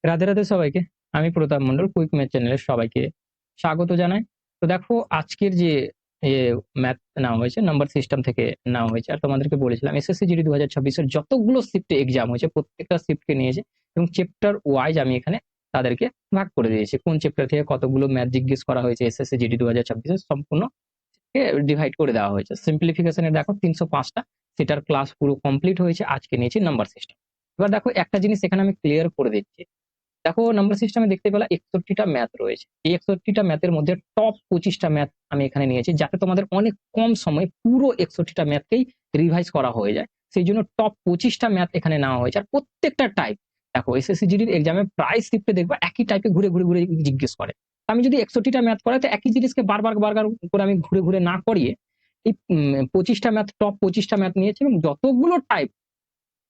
রাধে রাধে সবাইকে। আমি প্রতাপ Mondal, quick math চ্যানেলের সবাইকে স্বাগত জানাই। তো দেখো, আজকের যে ম্যাথ নেওয়া হয়েছে নাম্বার সিস্টেম থেকে নেওয়া হয়েছে, আর তোমাদেরকে বলেছিলাম এসএসসি জিডি 2026 এর যতগুলো শিফটে এক্সাম হয়েছে প্রত্যেকটা শিফটকে নিয়েছে এবং চ্যাপ্টার ওয়াইজ আমি এখানে তাদেরকে ভাগ করে দিয়েছি। কোন চ্যাপ্টার থেকে কতগুলো ম্যাথ জিজ্ঞেস করা হয়েছে এসএসসি জিডি 2026 এর সম্পূর্ণ ডিভাইড করে দেওয়া হয়েছে। সিম্পলিফিকেশনে দেখো 305টা, সেটার ক্লাস পুরো কমপ্লিট হয়েছে। আজকে নিয়েছি নাম্বার সিস্টেম। এবার দেখো একটা জিনিস এখানে আমি ক্লিয়ার করে দিচ্ছি। দেখো, নাম্বার সিস্টেমে দেখতে পেলা 61টা ম্যাথ রয়েছে। এই 61টা ম্যাথের মধ্যে টপ 25টা ম্যাথ আমি এখানে নিয়েছি, যাতে তোমাদের অনেক কম সময়ে পুরো 61টা ম্যাথকেই রিভাইজ করা হয়ে যায়। সেই জন্য টপ 25টা ম্যাথ এখানে নেওয়া হয়েছে। আর প্রত্যেকটা টাইপ দেখো এসএসসি জিডির এক্সামে প্রায় শিফটে দেখবা একই টাইপে ঘুরে ঘুরে ঘুরে জিজ্ঞেস করে। আমি যদি 61টা ম্যাথ করাই তো একই জিনিসকে বারবার বারবার করে আমি ঘুরে ঘুরে না করিয়ে এই 25টা ম্যাথ, টপ 25টা ম্যাথ নিয়েছি এবং যতগুলো টাইপ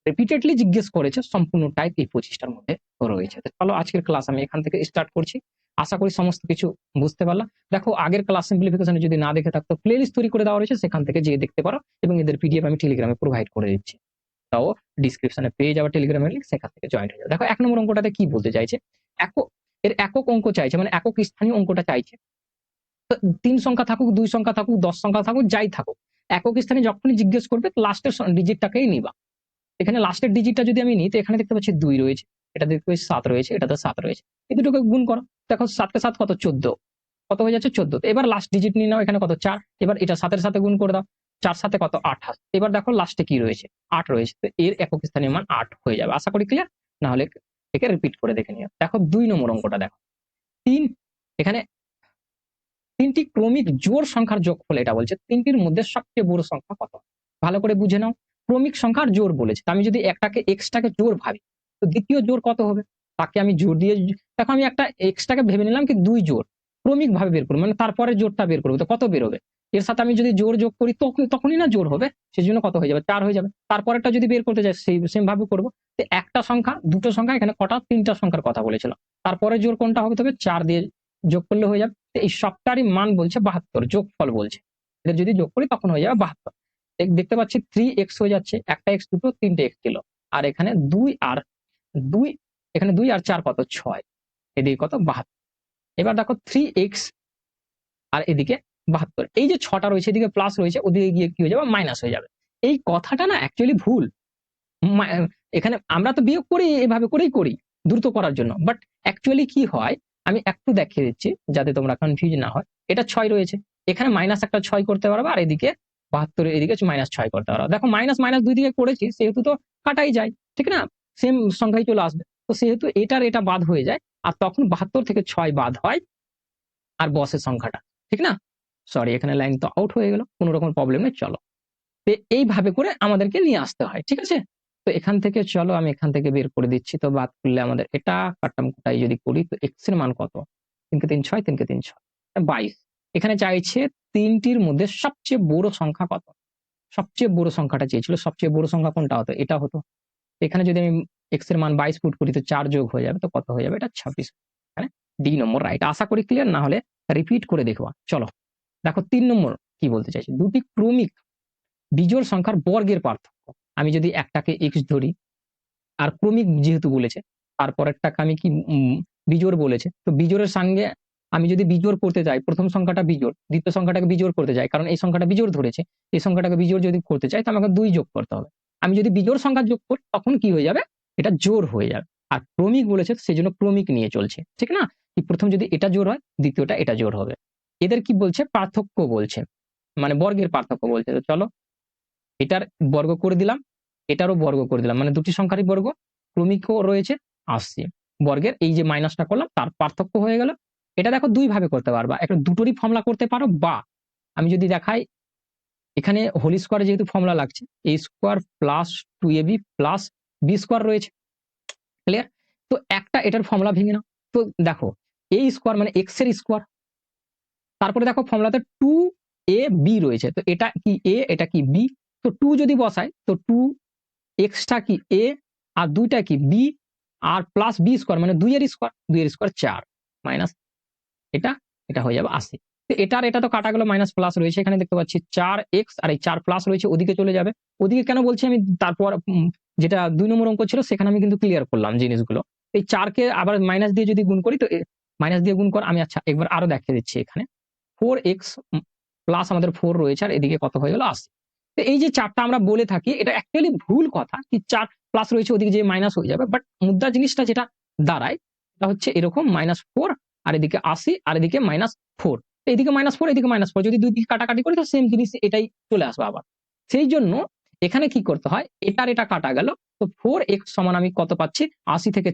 রিপিটেডলি জিজ্ঞেস করেছে সম্পূর্ণ টাইপ এই 25টার মধ্যে রয়েছে। তো চলো আজকের ক্লাস আমি এখান থেকে স্টার্ট করছি। আশা করি সমস্ত কিছু বুঝতে পারলাম। দেখো, আগের ক্লাস সিম্পলিফিকেশনে যদি না দেখে থাকতো, প্লেলিস্ট তৈরি করে দেওয়া রয়েছে, সেখান থেকে যেয়ে দেখতে পারো এবং এদের পিডিএফ আমি টেলিগ্রামে প্রোভাইড করে দিচ্ছি। তাও ডিসক্রিপশনে পেয়ে যাওয়া টেলিগ্রামের লিঙ্ক, সেখান থেকে জয়েন হয়ে যাবে। দেখো, 1 নম্বর অঙ্কটাতে কি বলতে চাইছে, একক এর একক অঙ্ক চাইছে, মানে একক স্থানীয় অঙ্কটা চাইছে। তো 3 সংখ্যা থাকুক, 2 সংখ্যা থাকুক, 10 সংখ্যা থাকুক, যাই থাকুক, একক স্থানে যখনই জিজ্ঞেস করবে লাস্টের ডিজিটটাকেই নিবা। এখানে লাস্টের ডিজিটটা যদি আমি নিই তো এখানে দেখতে পাচ্ছি 2 রয়েছে, এটা দেখতে পাচ্ছি 7 রয়েছে, এটাতে 7 রয়েছে। এই দুটোকে গুণ করো, দেখো 7 কে 7 কত, 14, কত হয়ে যাচ্ছে 14। এবার লাস্ট ডিজিট নিয়ে নাও, এখানে কত 4, এবার এটা 7 এর সাথে গুণ করে দাও, 4 7 কত 28। এবার দেখো লাস্টে কি রয়েছে, 8 রয়েছে। তো এর একক স্থানীয় মান 8 হয়ে যাবে। আশা করি ক্লিয়ার। না হলে একে রিপিট করে দেখে নিও। দেখো 2 নম্বর অঙ্কটা দেখো, 3, এখানে 3টি ক্রমিক জোড় সংখ্যার যোগফল এটা বলছে। 3টির মধ্যে সবচেয়ে বড় সংখ্যা কত? ভালো করে বুঝে নাও। ক্রমিক সংখ্যার জোড় বলেছে, আমি যদি একটাকে এক্সটাকে জোড় ভাবি তো দ্বিতীয় জোড় কত হবে? তাকে আমি জোড় দিয়ে, দেখো আমি একটা এক্সটাকে ভেবে নিলাম কি 2 জোড়, ক্রমিক ভাবে বের করবো, মানে তারপরে জোড়টা বের করবো, তো কত বের হবে? এর সাথে আমি যদি জোড় যোগ করি তখনই না জোড় হবে, সেই জন্য কত হয়ে যাবে? 4 হয়ে যাবে। তারপরেরটা যদি বের করতে যাই সেই সেম ভাবে করবো। তো একটা সংখ্যা, দুটো সংখ্যা, এখানে কটা? 3টা সংখ্যার কথা বলেছিল। তারপরে জোড় কোনটা হবে? তবে 4 দিয়ে যোগ করলে হয়ে যাবে। এই সবটারই মান বলছে 72, যোগফল বলছে। এটা যদি যোগ করি তখন হয়ে যাবে 72। দেখতে পাচ্ছি 3x হয়ে যাচ্ছে, একটা x দুটো, 3টে x ছিল। আর এখানে 2 আর 2, এখানে 2 আর 4 কত 6, এদিকে কত 72। এবার দেখো 3x আর এদিকে 72, এই যে 6টা রয়েছে এদিকে প্লাস রয়েছে, ওদিকে গিয়ে কি হয়ে যাবে? মাইনাস হয়ে যাবে। এই কথাটা না অ্যাকচুয়ালি ভুল। এখানে আমরা তো বিয়োগ করি, এভাবে করেই করি দ্রুত করার জন্য, বাট অ্যাকচুয়ালি কি হয় আমি একটু দেখিয়ে দিচ্ছি যাতে তোমরা কনফিউজ না হয়। এটা 6 রয়েছে, এখানে মাইনাস একটা 6 করতে পারবে, আর এদিকে 72 এদিকে -6 করতে পারবে। দেখো মাইনাস মাইনাস দুই দিকে করেছি, সেহেতু তো কাটাই যায়, ঠিক না? সেম সংখ্যায় চলে আসবে। তো সেহেতু এটার এটা বাদ হয়ে যায়, আর তখন 72 থেকে 6 বাদ হয় আর বসের সংখ্যাটা, ঠিক না? সরি, এখানে লাইন তো আউট হয়ে গেল, কোনো রকম প্রবলেম নেই। চলো, এইভাবে করে আমাদেরকে নিয়ে আসতে হয়, ঠিক আছে? তো এখান থেকে চলো আমি এখান থেকে বের করে দিচ্ছি। তো বাদ করলে আমাদের এটা কাট্টাম কোটাই যদি করি তো এক্স এর মান কত? 3 কে 3 6, 3 কে 3 6, 22। এখানে চাইছে 3টির মধ্যে সবচেয়ে বড় সংখ্যা কত? সবচেয়ে বড় সংখ্যাটা চেয়েছিল। সবচেয়ে বড় সংখ্যা কোনটা হতো? এটা হতো। এখানে যদি আমি এক্স এর মান 22 পুট করি তো 4 যোগ হয়ে যাবে, তো কত হয়ে যাবে? এটা 26। মানে ডি নম্বর রাইট। আশা করি ক্লিয়ার। না হলে রিপিট করে দেখবা। চলো দেখো 3 নম্বর কি বলতে চাইছে, দুটি ক্রমিক বিজোড় সংখ্যার বর্গের পার্থক্য। আমি যদি একটাকে x ধরি, আর ক্রমিক যেহেতু বলেছে, তারপরেরটাকে আমি কি বিজোড় বলেছে, তো বিজোড়ের সঙ্গে আমি যদি বিজোড় করতে যাই, প্রথম সংখ্যাটা বিজোড়, দ্বিতীয় সংখ্যাটাকে বিজোড় করতে যাই, কারণ এই সংখ্যাটা বিজোড় ধরেছে, এই সংখ্যাটাকে বিজোড় যদি করতে চাই তো আমাকে 2 যোগ করতে হবে। আমি যদি বিজোড় সংখ্যা যোগ করি তখন কি হয়ে যাবে? এটা জোড় হয়ে যাবে। আর ক্রমিক বলেছে সেই জন্য ক্রমিক নিয়ে চলছে, ঠিক না? কি প্রথম যদি এটা জোড় হয়, দ্বিতীয়টা এটা জোড় হবে। এদের কি বলছে? পার্থক্য বলছে, মানে বর্গের পার্থক্য বলছে। তো চলো এটার বর্গ করে দিলাম, এটারও বর্গ করে দিলাম, মানে দুটি সংখ্যারই বর্গ। ক্রমিকও রয়েছে 80, বর্গের এই যে মাইনাসটা করলাম তার পার্থক্য হয়ে গেল। এটা দেখো দুই ভাবে করতে পারবা, একটা দুটোরই ফর্মুলা করতে পারো, বা আমি যদি দেখাই এখানে হোল স্কোয়ার যেহেতু ফর্মুলা লাগছে, a square plus 2ab plus B square রয়েছে, ক্লিয়ার? তো একটা এটার ফর্মুলা ভেঙে নাও। তো দেখো a স্কোয়ার মানে x এর স্কোয়ার, তারপরে দেখো ফর্মুলাতে 2ab রয়েছে, তো এটা কি a, এটা কি b। তো 2 যদি বসাই তো 2 এক্সটা কি এ, আর দুইটা কি বি, আর প্লাস বি স্কোয়ার মানে 2 এর স্কোয়ার, 2 এর স্কোয়ার 4, মাইনাস এটা, এটা হয়ে যাবে 80। তো এটার এটা তো কাটা গেল, মাইনাস প্লাস রয়েছে, এখানে দেখতে পাচ্ছি 4x আর এই 4 প্লাস রয়েছে, ওদিকে চলে যাবে। ওদিকে কেন বলছি আমি তারপর যেটা 2 নম্বর অঙ্ক ছিল সেখানে আমি কিন্তু ক্লিয়ার করলাম জিনিসগুলো। এই 4কে আবার মাইনাস দিয়ে যদি গুণ করি তো মাইনাস দিয়ে গুণ কর। আমি আচ্ছা একবার আরো দেখিয়ে দিচ্ছি এখানে 4x প্লাস আমাদের 4 রয়েছে আর এদিকে কত হয়ে গেল 80। তো এই যে 4টা আমরা বলে থাকি এটা অ্যাকচুয়ালি ভুল কথা কি 4 প্লাস রয়েছে ওদিকে যে মাইনাস হয়ে যাবে, বাট মুদ্রা জিনিসটা যেটা দাঁড়ায় এটা হচ্ছে এরকম -4 আর এদিকে 80 আর এদিকে -4, এদিকে -4 এদিকে -4 যদি দুই দিকে কাটাকাটি করি তো সেম জিনিস এটাই চলে আসবে আবার। সেই জন্য এখানে কি করতে হয়, এটার এটা কাটা গেল তো 4x সমান আমি কত পাচ্ছি 80 থেকে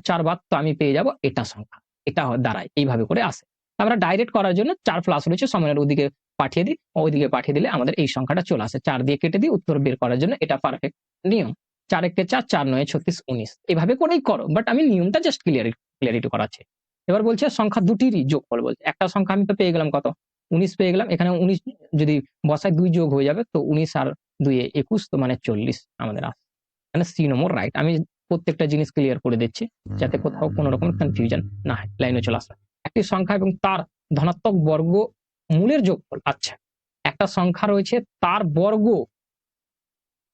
4 বাদ তো আমি পেয়ে যাব এটা সংখ্যা, এটা দাঁড়ায় এইভাবে করে আসে। আমরা ডাইরেক্ট করার জন্য 4 প্লাস রয়েছে সমানের ওদিকে পাঠিয়ে দিই, ওইদিকে পাঠিয়ে দিলে আমাদের এই সংখ্যাটা চলে আসে। 4 দিয়ে কেটে দিই উত্তর বের করার জন্য, এটা পারফেক্ট নিয়ম। 4 একে 4, 4 9 36 19 এভাবে করেই করো, বাট আমি নিয়মটা জাস্ট ক্লিয়ারিটি করাচ্ছি। এবার বলছে সংখ্যা দুটিরই যোগফল বলছে। একটা সংখ্যা আমি তো পেয়ে গেলাম কত 19 পেয়ে গেলাম, এখানে 19 যদি বসায় 2 যোগ হয়ে যাবে তো 19 আর 2 এ 21 তো মানে 40 আমাদের আসে, মানে সি নম্বর রাইট। আমি প্রত্যেকটা জিনিস ক্লিয়ার করে দিচ্ছি যাতে কোথাও কোনো রকম কনফিউশন না হয়, লাইনে চলে আসে। একটি সংখ্যা এবং তার ধনাত্মক বর্গ মূলের যোগফল। আচ্ছা একটা সংখ্যা রয়েছে তার বর্গ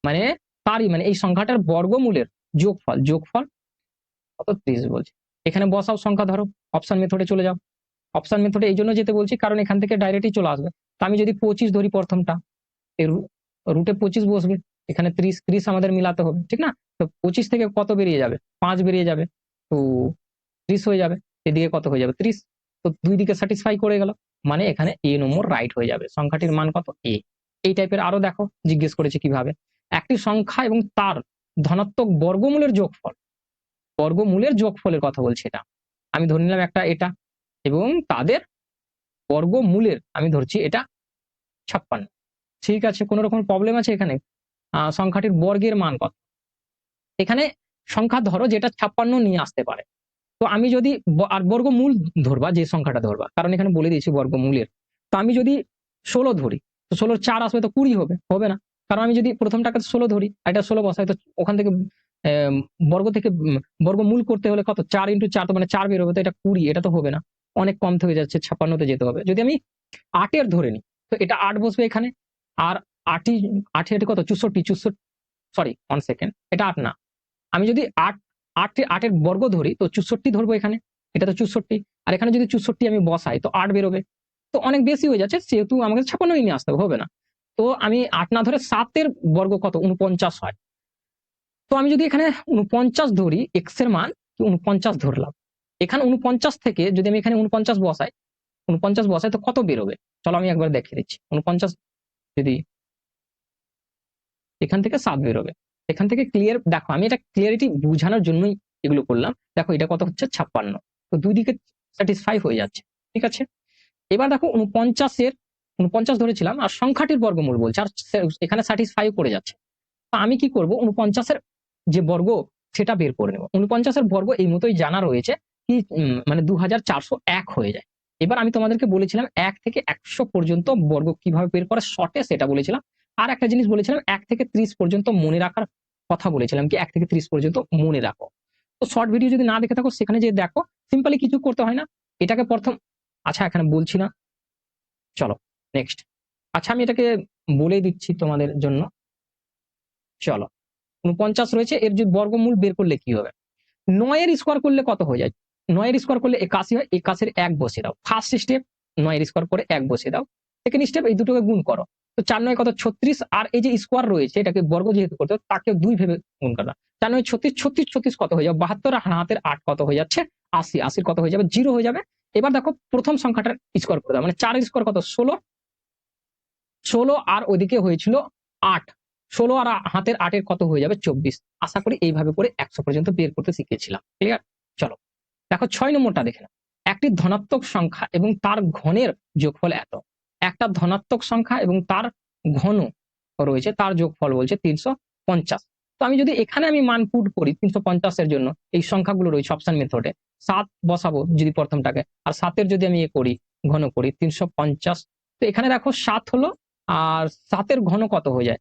মানে তারই মানে এই সংখ্যাটার বর্গমূলের যোগফল কত 30 বলছে। এখানে বসাও সংখ্যা ধরো, অপশন মেথডে চলে যাও। অপশন মেথডে এই জন্য যেতে বলছি কারণ এখান থেকে ডাইরেক্টই চলে আসবে। তো আমি যদি 25 ধরি প্রথমটা, এই রুটে 25 বসবে, এখানে 30 আমাদের মিলাতে হবে ঠিক না। তো 25 থেকে কত বেরিয়ে যাবে 5 বেরিয়ে যাবে তো 30 হয়ে যাবে, এদিকে কত হয়ে যাবে 30, তো দুই দিকে স্যাটিসফাই করে গেল, মানে এখানে এ নম্বর রাইট হয়ে যাবে। সংখ্যাটির মান কত এ। এই টাইপের আরো দেখো জিজ্ঞেস করেছে কিভাবে, একটি সংখ্যা এবং তার ধনাত্মক বর্গমূলের যোগফল, বর্গমূলের যোগফলের কথা বলছে এটা। আমি ধরে নিলাম একটা এটা এবং তাদের বর্গমূলের আমি ধরছি এটা 56। ঠিক আছে, কোন রকম প্রবলেম আছে এখানে? সংখ্যাটির বর্গের মান কত? এখানে সংখ্যা ধরো যেটা 56 নিয়ে আসতে পারে। তো আমি যদি আর বর্গমূল ধরবা যে সংখ্যাটা ধরবা, কারণ এখানে বলে দিয়েছি বর্গমূলের। তো আমি যদি 16 ধরি তো 16 4 আসবে তো 20 হবে না। কারণ আমি যদি প্রথমটাকে 16 ধরি আর এটা 16 বসাই তো ওখান থেকে বর্গ থেকে বর্গমূল করতে হলে কত 4 × 4 তো মানে 4 বের হবে, তো এটা 20, এটা তো হবে না, অনেক কম হয়ে যাচ্ছে, 56 তে যেতে হবে। যদি আমি 8 এর ধরে নিই তো এটা 8 বসবে এখানে, আর 8 কত 64 সরি 1 সেকেন্ড, এটা 8 না। আমি যদি 8 এর বর্গ ধরি তো 64 ধরবো এখানে, এটা তো 64, আর এখানে যদি 64 আমি বসাই তো 8 বেরোবে, তো অনেক বেশি হয়ে যাচ্ছে, সেহেতু আমাকে 56 নিয়ে আসতে হবে না। তো আমি 8 না ধরে 7 এর বর্গ কত 49 হয়। তো আমি যদি এখানে 49 ধরি, x এর মান 49 ধরলাম, এখানে 49 থেকে যদি আমি এখানে 49 বসাই তো কত বেরোবে, চলো আমি একবার দেখিয়ে দিচ্ছি। 49 যদি এখান থেকে 7 বেরোবে, এখান থেকে ক্লিয়ার দেখো, আমি এটা ক্লিয়ারিটি বোঝানোর জন্যই এগুলো করলাম। দেখো এটা কত হচ্ছে 56, তো দুই দিকে স্যাটিসফাই হয়ে যাচ্ছে, ঠিক আছে। এবার দেখো 49 ধরেছিলাম আর সংখ্যাটির বর্গমূল বলছে আর এখানে স্যাটিসফাই করে যাচ্ছে। তো আমি কি করব 49 যে বর্গ সেটা বের করে নেব। 49 বর্গ এই মতোই জানা রয়েছে কি মানে 2401 হয়ে যায়। এবার আমি তোমাদেরকে বলেছিলাম 1 থেকে 100 পর্যন্ত বর্গ কিভাবে বের করে শর্টে, সেটা বলেছিলাম। আর একটা জিনিস বলেছিলাম 1 থেকে 30 পর্যন্ত মনে রাখার কথা বলেছিলাম, কি 1 থেকে 30 পর্যন্ত মনে রাখো। তো শর্ট ভিডিও যদি না দেখে থাকো সেখানে যে দেখো, সিম্পলি কিছু করতে হয় না, এটাকে প্রথম, আচ্ছা এখানে বলছি না, চলো নেক্সট। আচ্ছা আমি এটাকে বলে দিচ্ছি তোমাদের জন্য, চলো 49 রয়েছে, এর যে বর্গমূল বের করলে কি হবে, 9 এর স্কোয়ার করলে কত হয়ে যায়, 9 এর স্কোয়ার করলে 81 হয়, 81 1 বসিয়ে দাও। ফার্স্ট স্টেপ 9 এর স্কোয়ার করে 1 বসিয়ে দাও। সেকেন্ড স্টেপ এই দুটোকে গুণ করো, তো 4 9 কত 36, আর এই যে স্কোয়ার রয়েছে এটাকে বর্গ যেহেতু করতে তাকে 2 ভেবে গুণ করবা। 4 9 36 কত হয়ে যাবে 72, আর হাতের 8 কত হয়ে যাচ্ছে 80, 80 কত হয়ে যাবে 0 হয়ে যাবে। এবার দেখো প্রথম সংখ্যাটার স্কোয়ার করে দাও, মানে 4 এর স্কোয়ার কত 16 আর ওইদিকে হয়েছিল 8, 16 আর হাতের 8 এর কত হয়ে যাবে 24। আশা করি এইভাবে করে 100 পর্যন্ত বের করতে শিখেছিলাম, ক্লিয়ার। চলো দেখো 6 নম্বরটা দেখে নাও, একটি ধনাত্মক সংখ্যা এবং তার ঘনের যোগফল এত। একটা ধনাত্মক সংখ্যা এবং তার ঘন রয়েছে, তার যোগফল বলছে 350। তো আমি যদি এখানে আমি মান পুট করি 350 এর জন্য, এই সংখ্যাগুলো রয়েছে অপশন মেথডে, 7 বসাবো যদি প্রথমটাকে, আর 7 এর যদি আমি করি ঘন করি 350, তো এখানে দেখো 7 হলো আর 7 এর ঘন কত হয়ে যায়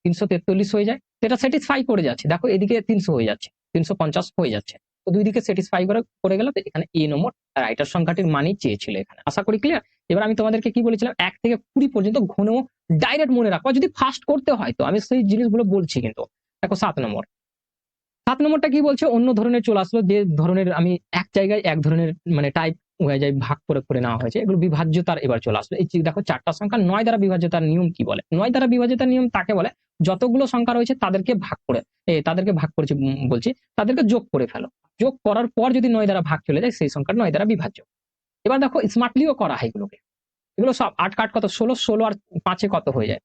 343 হয়ে যায়, সেটা স্যাটিসফাই করে যাচ্ছে। দেখো এদিকে 300 হয়ে যাচ্ছে, 350 হয়ে যাচ্ছে, তো দুই দিকে স্যাটিসফাই করে গেল। তো এখানে এ নম্বর রাইটার সংখ্যাটির মানই চেয়েছিল এখানে, আশা করি ক্লিয়ার। এবার আমি তোমাদেরকে কি বলেছিলাম 1 থেকে 20 পর্যন্ত ঘন ডাইরেক্ট মনে রাখো, যদি ফাস্ট করতে হয় তো আমি সেই জিনিসগুলো বলছি। কিন্তু দেখো 7 নম্বর, 7 নম্বরটা কি বলছে, অন্য ধরনের চলে আসলো, যে ধরনের আমি এক জায়গায় এক ধরনের মানে টাইপ হয়ে যায়, ভাগ করে করে নেওয়া হয়েছে, এগুলো বিভাজ্যতার এবার চলে আসলো। এই যে দেখো 4টা সংখ্যা 9 দ্বারা বিভাজ্যতার নিয়ম কি বলে। 9 দ্বারা বিভাজ্যতার নিয়ম তাকে বলে যতগুলো সংখ্যা রয়েছে তাদেরকে ভাগ করে, তাদেরকে ভাগ করেছি বলছি, তাদেরকে যোগ করে ফেলো। যোগ করার পর যদি 9 দ্বারা ভাগ চলে যায় সেই সংখ্যা 9 দ্বারা বিভাজ্য। এবার দেখো স্মার্টলিও করা হয় এগুলোকে, এগুলো সব 8 কাট কত 16, 16 আর 5 কত হয়ে যায়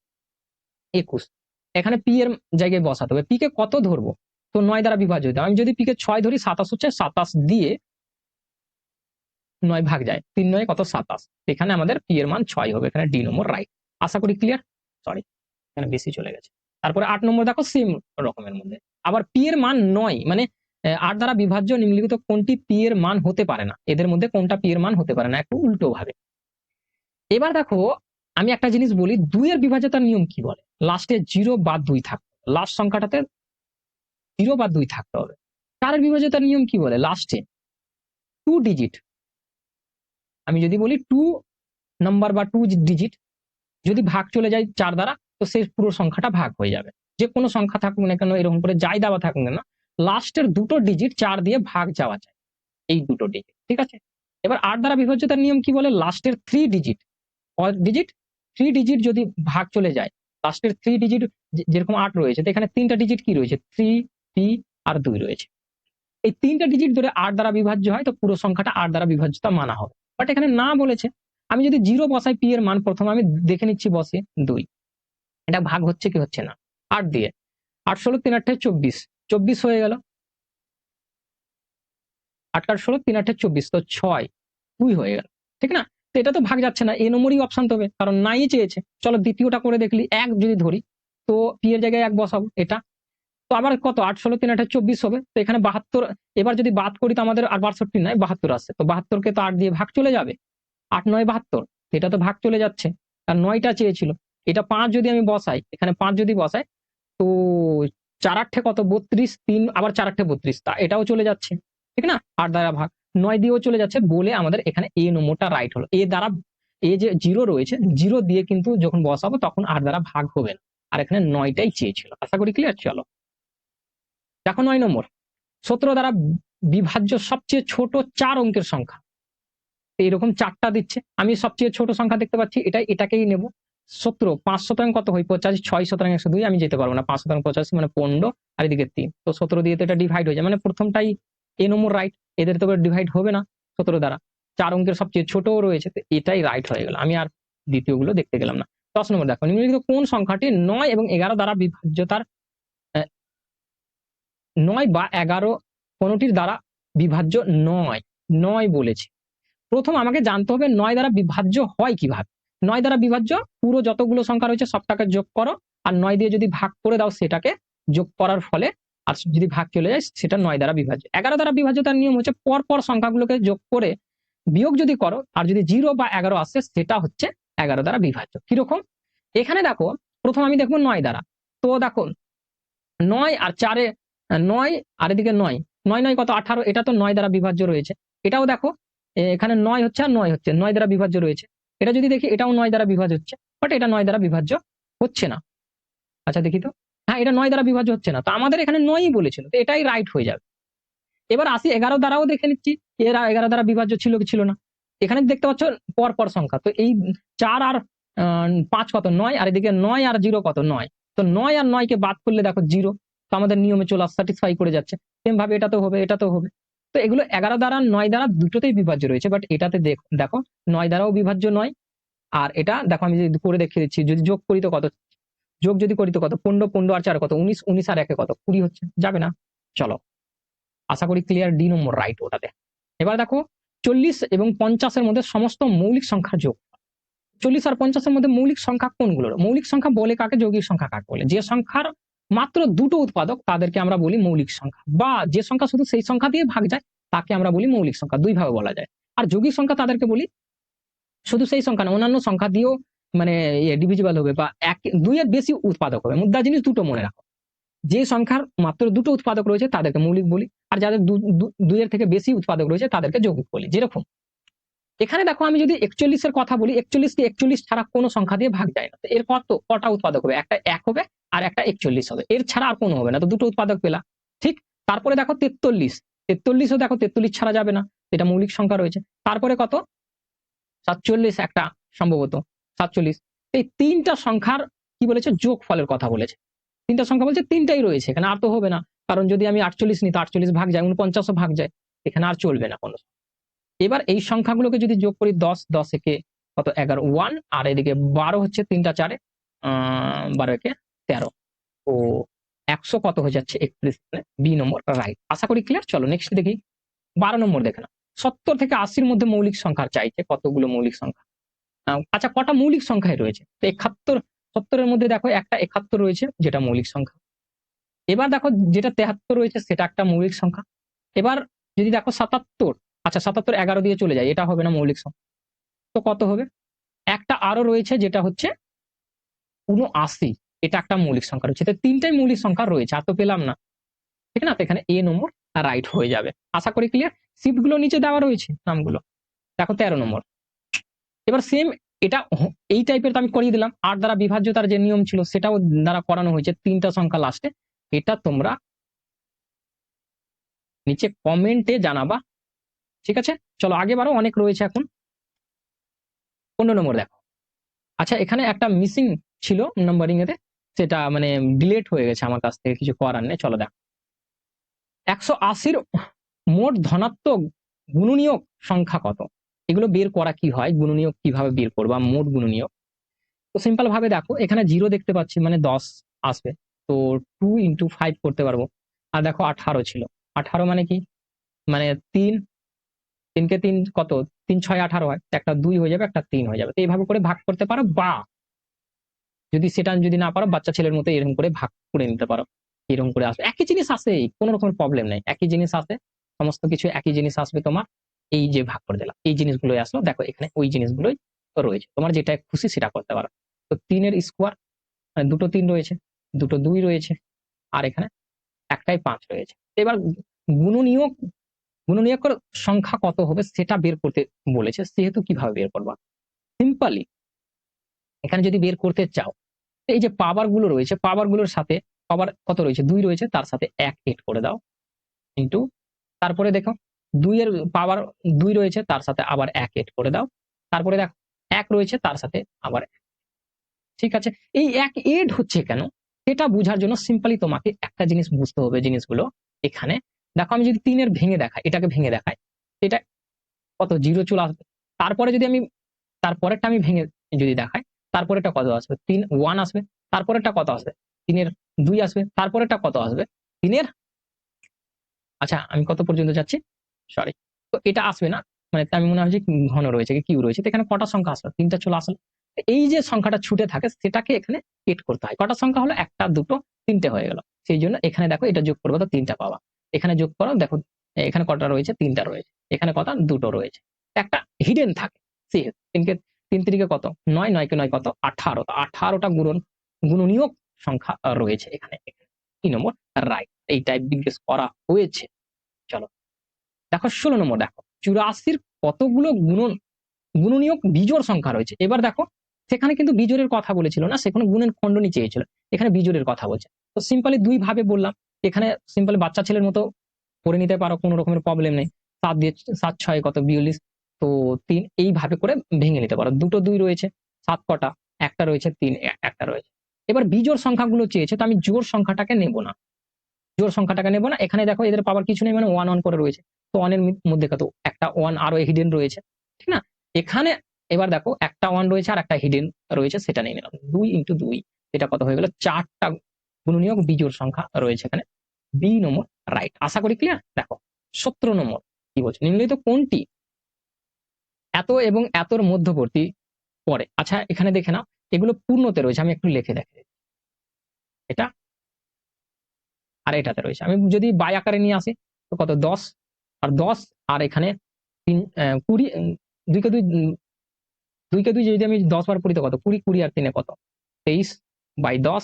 21। এখানে পি এর জায়গায় বসাতে হবে, পি কে কত ধরবো, তো 9 দ্বারা বিভাজ্য। আমি যদি পি কে 6 ধরি, 27 হচ্ছে, 27 দিয়ে 9 ভাগ যায়, 3 9 কত 27। এখানে আমাদের পি এর মান 6 হবে, এখানে ডি নম্বর রাইট। আশা করি ক্লিয়ার। সরি, এখানে বেশি চলে গেছে। তারপরে 8 নম্বর দেখো সেম রকমের মধ্যে, আবার পি এর মান 9, মানে 8 দ্বারা বিভাজ্য নিম্নলিখিত কোনটি পি এর মান হতে পারে না, এদের মধ্যে কোনটা পি এর মান হতে পারে না, একটু উল্টো ভাবে। এবার দেখো আমি একটা জিনিস বলি, 2 এর বিভাজ্যতার নিয়ম কি বলে, লাস্টে 0 বা 2 থাকবে, লাস্ট সংখ্যাটাতে 0 বা 2 থাকতে হবে। 4 এর বিভাজ্যতার নিয়ম কি বলে, লাস্টে 2 ডিজিট, আমি যদি বলি 2 নাম্বার বা 2 ডিজিট যদি ভাগ চলে যায় 4 দ্বারা, তো সেই পুরো সংখ্যাটা ভাগ হয়ে যাবে। যে কোনো সংখ্যা থাকুক না কেন, এরকম করে যাই দেওয়া থাকুক না, লাস্টের দুটো ডিজিট 4 দিয়ে ভাগ যাওয়া যায়, এই দুটো ডিজিট, ঠিক আছে। এবার 8 দ্বারা বিভাজ্যতার নিয়ম কি বলে, লাস্টের 3 ডিজিট, ডিজিট 3 ডিজিট যদি ভাগ চলে যায়, লাস্টের 3 ডিজিট, যেরকম 8 রয়েছে, তো এখানে 3টা ডিজিট কি রয়েছে, 3 3 আর 2 রয়েছে। এই 3টা ডিজিট ধরে 8 দ্বারা বিভাজ্য হয়, তো পুরো সংখ্যাটা 8 দ্বারা বিভাজ্যতা মানা হবে। বাট এখানে না বলেছে। আমি যদি 0 বসাই পি এর মান, প্রথমে আমি দেখে নিচ্ছি বসে 2, এটা ভাগ হচ্ছে কি হচ্ছে না, 8 দিয়ে 8 16 3 8 24, 24 হয়ে গেল, 8 8 16 3 8 24, তো 6 2 হয়ে গেল, ঠিক না। তো এটা তো ভাগ যাচ্ছে না, এ নম্বরই অপশন তবে, কারণ নাই চেয়েছে। চলো দ্বিতীয়টা করে দেখলি, 1 যদি ধরি, তো পি এর জায়গায় 1 বসাবো, এটা তো আবার কত 8 16 3 8 24 হবে, তো এখানে 72। এবার যদি বাদ করি তো আমাদের আর 62 নয় 72 আসছে, তো 72 কে তো 8 দিয়ে ভাগ চলে যাবে, 8 9 72, এটা তো ভাগ চলে যাচ্ছে। আর 9টা চেয়েছিল, এটা 5 যদি আমি বসাই, এখানে 5 যদি বসাই, তো 4 8 কত 32, 3 আবার 4 8 32, তা এটাও চলে যাচ্ছে, ঠিক না। 8 দ্বারা ভাগ 9 দিয়েও চলে যাচ্ছে, বলে আমাদের এখানে এ নম্বরটা রাইট হলো। এ দ্বারা, এ যে 0 রয়েছে, 0 দিয়ে কিন্তু যখন বসাবো তখন 8 দ্বারা ভাগ হবে না, আর এখানে 9টাই চেয়েছিল। আশা করি ক্লিয়ার। চলো দেখো 9 নম্বর, 17 দ্বারা বিভাজ্য সবচেয়ে ছোট 4 অঙ্কের সংখ্যা। এইরকম 4টা দিচ্ছে, আমি সবচেয়ে ছোট সংখ্যা দেখতে পাচ্ছি, এটাকেই নেব। 17 5 কত হয় 85, 6 102, আমি যেতে পারবো না, 5 85 মানে 15, আর এদিকে 3, তো 17 দিয়ে তো এটা ডিভাইড হয়ে যায়, মানে প্রথমটাই এ নম্বর রাইট, এদের তো ডিভাইড হবে না 17 দ্বারা। 4 অঙ্কের সবচেয়ে ছোটও রয়েছে, তো এটাই রাইট হয়ে গেল, আমি আর দ্বিতীয় গুলো দেখতে গেলাম না। 10 নম্বর দেখো, নিম্নলিখিত কোন সংখ্যাটি 9 এবং 11 দ্বারা বিভাজ্যতার, 9 বা 11 কোনটির দ্বারা বিভাজ্য নয়, নয় বলেছে। প্রথম আমাকে জানতে হবে 9 দ্বারা বিভাজ্য হয় কিভাবে। 9 দ্বারা বিভাজ্য, পুরো যতগুলো সংখ্যা রয়েছে সবটাকে যোগ করো, আর 9 দিয়ে যদি ভাগ করে দাও, সেটাকে যোগ করার ফলে, আর যদি ভাগ চলে যায় সেটা 9 দ্বারা বিভাজ্য। 11 দ্বারা বিভাজ্যতার নিয়ম হচ্ছে পরপর সংখ্যাগুলোকে যোগ করে বিয়োগ যদি করো, আর যদি 0 বা 11 আসে, সেটা হচ্ছে 11 দ্বারা বিভাজ্য। কিরকম, এখানে দেখো প্রথম আমি দেখবো 9 দ্বারা, তো দেখো 9 আর 4 9, আর এদিকে 9 9 9 কত 18, এটা তো 9 দ্বারা বিভাজ্য রয়েছে। এটাও দেখো এখানে 9 হচ্ছে আর 9 হচ্ছে, 9 দ্বারা বিভাজ্য রয়েছে। এটা যদি দেখি, এটাও 9 দ্বারা বিভাজ্য হচ্ছে, বাট এটা 9 দ্বারা বিভাজ্য হচ্ছে না। আচ্ছা দেখি তো, হ্যাঁ এটা 9 দ্বারা বিভাজ্য হচ্ছে না, তো আমাদের এখানে 9ই বলেছিল, তো এটাই রাইট হয়ে যাবে। এবার আসি 11 দ্বারাও দেখে নিচ্ছি, এরা 11 দ্বারা বিভাজ্য ছিল কি ছিল না। এখানে দেখতে পাচ্ছ পর সংখ্যা, তো এই 4 আর 5 কত 9, আর এদিকে 9 আর 0 কত 9, তো 9 আর 9 কে বাদ করলে দেখো 0, তো আমাদের নিয়মে চলে স্যাটিসফাই করে যাচ্ছে। সেম ভাবে এটা তো হবে, এটা তো হবে। তো এগুলো 11 দ্বারা 9 দ্বারা দুটোতেই বিভাজ্য রয়েছে, বাট এটাতে দেখো 9 দ্বারাও বিভাজ্য নয়। আর এটা দেখো আমি যদি করে দেখিয়ে দিচ্ছি, যদি যোগ করি তো কত, যোগ যদি করি তো কত 15 15 আর 4 কত 19, 19 আর 1 কত 20 হচ্ছে, যাবে না। চলো আশা করি ক্লিয়ার, ডি নম্বর রাইট ওটাতে। এবার দেখো 40 এবং 50 এর মধ্যে সমস্ত মৌলিক সংখ্যার যোগ। 40 আর 50 এর মধ্যে মৌলিক সংখ্যা কোনগুলো, মৌলিক সংখ্যা বলে কাকে, যৌগিক সংখ্যা কাকে বলে। যে সংখ্যার মাত্র দুটো উৎপাদক তাদেরকে আমরা বলি মৌলিক সংখ্যা, বা যে সংখ্যা শুধু সেই সংখ্যা দিয়ে ভাগ যায় তাকে আমরা বলি মৌলিক সংখ্যা, দুই ভাবে বলা যায়। আর যৌগিক সংখ্যা তাদেরকে বলি শুধু সেই সংখ্যা না, অন্যান্য সংখ্যা দিয়েও মানে ডিভিজিবল হবে, বা এক দুই এর বেশি উৎপাদক হবে। মুদ্রা জিনিস দুটো মনে রাখো, যে সংখ্যার মাত্র দুটো উৎপাদক রয়েছে তাদেরকে মৌলিক বলি, আর যাদের দুইয়ের থেকে বেশি উৎপাদক রয়েছে তাদেরকে যৌগিক বলি। যেরকম এখানে দেখো আমি যদি 41 এর কথা বলি, 41 কে 41 ছাড়া কোনো সংখ্যা দিয়ে ভাগ যায় না, তো এর কটা উৎপাদক হবে, একটা 1 হবে আর একটা 41 হবে, এর ছাড়া আর কোনো হবে না, তো দুটো উৎপাদক পেলা। ঠিক তারপরে দেখো 43, 43ও দেখো 43 ছাড়া যাবে না, এটা মৌলিক সংখ্যা রয়েছে। তারপরে কত 47 একটা সম্ভবত 47। এই তিনটা সংখ্যার কি বলেছে যোগফলের কথা বলেছে। তিনটা সংখ্যা বলছে তিনটাই রয়েছে এখানে, আর তো হবে না, কারণ যদি আমি 48 নিই তো 48 ভাগ যায়, 49ও ভাগ যায়, এখানে আর চলবে না কোনো। এবার এই সংখ্যাগুলোকে যদি যোগ করি 10, 10 একে কত 11, 1, আর এদিকে 12 হচ্ছে 3টা 4-এ 12 একে 13, ও 100 কত হয়ে যাচ্ছে 31, বি নম্বর রাইট। আশা করি ক্লিয়ার। চলো নেক্সট দেখি 12 নম্বর দেখে না। 70 থেকে 80-র মধ্যে মৌলিক সংখ্যা চাইছে, কতগুলো মৌলিক সংখ্যা। আচ্ছা কটা মৌলিক সংখ্যায় রয়েছে, তো 71, 70-এর মধ্যে দেখো একটা 71 রয়েছে যেটা মৌলিক সংখ্যা। এবার দেখো যেটা 73 রয়েছে সেটা একটা মৌলিক সংখ্যা। এবার যদি দেখো 77, আচ্ছা 77 11 দিয়ে চলে যায়, এটা হবে না মৌলিক সংখ্যা, তো কত হবে? একটা আরো রয়েছে যেটা হচ্ছে 79, এটা একটা মৌলিক সংখ্যা রয়েছে। তো তিনটাই মৌলিক সংখ্যা রয়েছে, আর তো পেলাম না, ঠিক না? তো এখানে এ নম্বর রাইট হয়ে যাবে। আশা করি ক্লিয়ার। শিফট গুলো নিচে দেওয়া রয়েছে নামগুলো, দেখো 13 নম্বর। এবার সেম এটা এই টাইপের তো আমি করিয়ে দিলাম, 8 দ্বারা বিভাজ্যতার যে নিয়ম ছিল সেটাও দ্বারা করানো হয়েছে, তিনটা সংখ্যা লাস্টে। এটা তোমরা নিচে কমেন্টে জানাবা, ঠিক আছে? চলো আগে বারো, অনেক রয়েছে এখন। 15 নম্বর দেখো। আচ্ছা এখানে একটা মিসিং ছিল নাম্বারিং এতে, সেটা মানে ডিলেট হয়ে গেছে আমার কাছ থেকে, কিছু করার নেই। চলো দেখো 180-র মোট ধনাত্মক গুণনীয়ক সংখ্যা কত? এগুলো বের করা কি হয়, গুণনীয়ক কিভাবে বের করবা, মোট গুণনীয়ক। তো সিম্পল ভাবে দেখো এখানে 0 দেখতে পাচ্ছি মানে 10 আসবে, তো 2 ইন্টু 5 করতে পারবো। আর দেখো 18 ছিল, 18 মানে কি, মানে 3, 3 কে 3 কত, 3 6 18 হয়, একটা 2 হয়ে যাবে, একটা 3 হয়ে যাবে। তো এইভাবে করে ভাগ করতে পারো, বা যদি সেটা যদি না পারো বাচ্চা ছেলের মতো এরকম করে ভাগ করে নিতে পারো, এরকম করে আসবে। একই জিনিস আসে, কোনো রকমের প্রবলেম নেই, একই জিনিস আসে, সমস্ত কিছু একই জিনিস আসবে তোমার। এই যে ভাগ করে দিলাম এই জিনিসগুলোই আসলো, দেখো এখানে ওই জিনিসগুলোই রয়েছে, তোমার যেটা খুশি সেটা করতে পারো। তো 3-এর স্কোয়ার, মানে দুটো 3 রয়েছে, দুটো 2 রয়েছে, আর এখানে একটাই 5 রয়েছে। এবার গুণনীয়ক, গুণনীয়কের সংখ্যা কত হবে সেটা বের করতে বলেছে, সেহেতু কিভাবে বের করবা, সিম্পলি এখানে যদি বের করতে চাও, এই যে পাওয়ার গুলো রয়েছে, পাওয়ার গুলোর সাথে পাওয়ার কত রয়েছে 2 রয়েছে, তার সাথে 1 এড করে দাও, কিন্তু তারপরে দেখো 2 এর পাওয়ার 2 রয়েছে, তার সাথে আবার 1 এড করে দাও, তারপরে দেখো 1 রয়েছে তার সাথে আবার 1। ঠিক আছে, এই 1 এড হচ্ছে কেন সেটা বোঝার জন্য সিম্পলি তোমাকে একটা জিনিস বুঝতে হবে, জিনিসগুলো এখানে দেখো। আমি যদি 3 এর ভেঙে দেখাই, এটাকে ভেঙে দেখাই, এটা কত 0 চলে আসবে। তারপরে যদি আমি তারপরেরটা আমি ভেঙে যদি দেখাই, তারপরেরটা কত আসবে, 3 1 আসবে। তারপরেরটা কত আসবে, 3 এর 2 আসবে। তারপরেরটা কত আসবে, 3 এর, আচ্ছা আমি কত পর্যন্ত যাচ্ছি, সরি, তো এটা আসবে না, মানে আমি মনে হয় যে ঘন রয়েছে কি কিউ রয়েছে, তো এখানে কটা সংখ্যা আসলো, 3টা চলে আসলো। এই যে সংখ্যাটা ছুটে থাকে সেটাকে এখানে এড করতে হয়। কটা সংখ্যা হলো, একটা দুটো 3টে হয়ে গেল, সেই জন্য এখানে দেখো এটা যোগ করবো তো 3টা পাবা। এখানে যোগ করো, দেখো এখানে কটা রয়েছে, 3টা রয়েছে, এখানে কটা, দুটো রয়েছে, একটা হিডেন থাকে। 3কে 3 3 কত 9, 9 কে 9 কত 18, তো 18টা গুণনীয়ক সংখ্যা রয়েছে এখানে। কি নম্বর রাইট, এই টাইপ জিজ্ঞেস করা হয়েছে। চলো দেখো 16 নম্বর দেখো 84-র কতগুলো গুণনীয়ক বিজোড় সংখ্যা রয়েছে। এবার দেখো সেখানে কিন্তু বিজোড়ের কথা বলেছিল না, সেখানে গুণের খণ্ডনী চেয়েছিল, এখানে বিজোড়ের কথা বলছে। তো সিম্পলি দুই ভাবে বললাম, এখানে সিম্পলি বাচ্চা ছেলের মতো করে নিতে পারো, কোনো রকমের প্রবলেম নেই। 7 দিয়ে 7 6 কত 42, তো 3 এইভাবে করে ভেঙে নিতে পারো। দুটো 2 রয়েছে, 7 কটা, একটা রয়েছে 3, একটা রয়েছে। এবার বিজোড় সংখ্যাগুলো চেয়েছে, তো আমি জোড় সংখ্যাটাকে নেব না, জোড় সংখ্যাটাকে নেব না। এখানে দেখো এদের পাওয়ার কিছু নেই, মানে 1 1 করে রয়েছে, তো 1 এর মধ্যে কত একটা 1 আরো হিডেন রয়েছে, ঠিক না? এখানে এবার দেখো একটা 1 রয়েছে আর একটা হিডেন রয়েছে, সেটা নিয়ে নিলাম। 2 ইন্টু 2, এটা কত হয়ে গেল, 4টা গুণনীয়ক বিজোড় সংখ্যা রয়েছে এখানে, বি নম্বর রাইট। আশা করি ক্লিয়ার। দেখো 17 নম্বর কি বলছে, নিম্নলিখিত কোনটি এত এবং এতর মধ্যবর্তী পড়ে। আচ্ছা এখানে দেখে নাও, এগুলো পূর্ণতে রয়েছে, আমি একটু লিখে দেখে, এটা আর এটাতে রয়েছে। আমি যদি বাই আকারে নিয়ে আসি, তো কত 10 আর 10, আর এখানে 20, 2 কে 2, 2 কে 2 যদি আমি 10 বার করি তো কত 20, 20 আর 3 কত 23 বাই 10,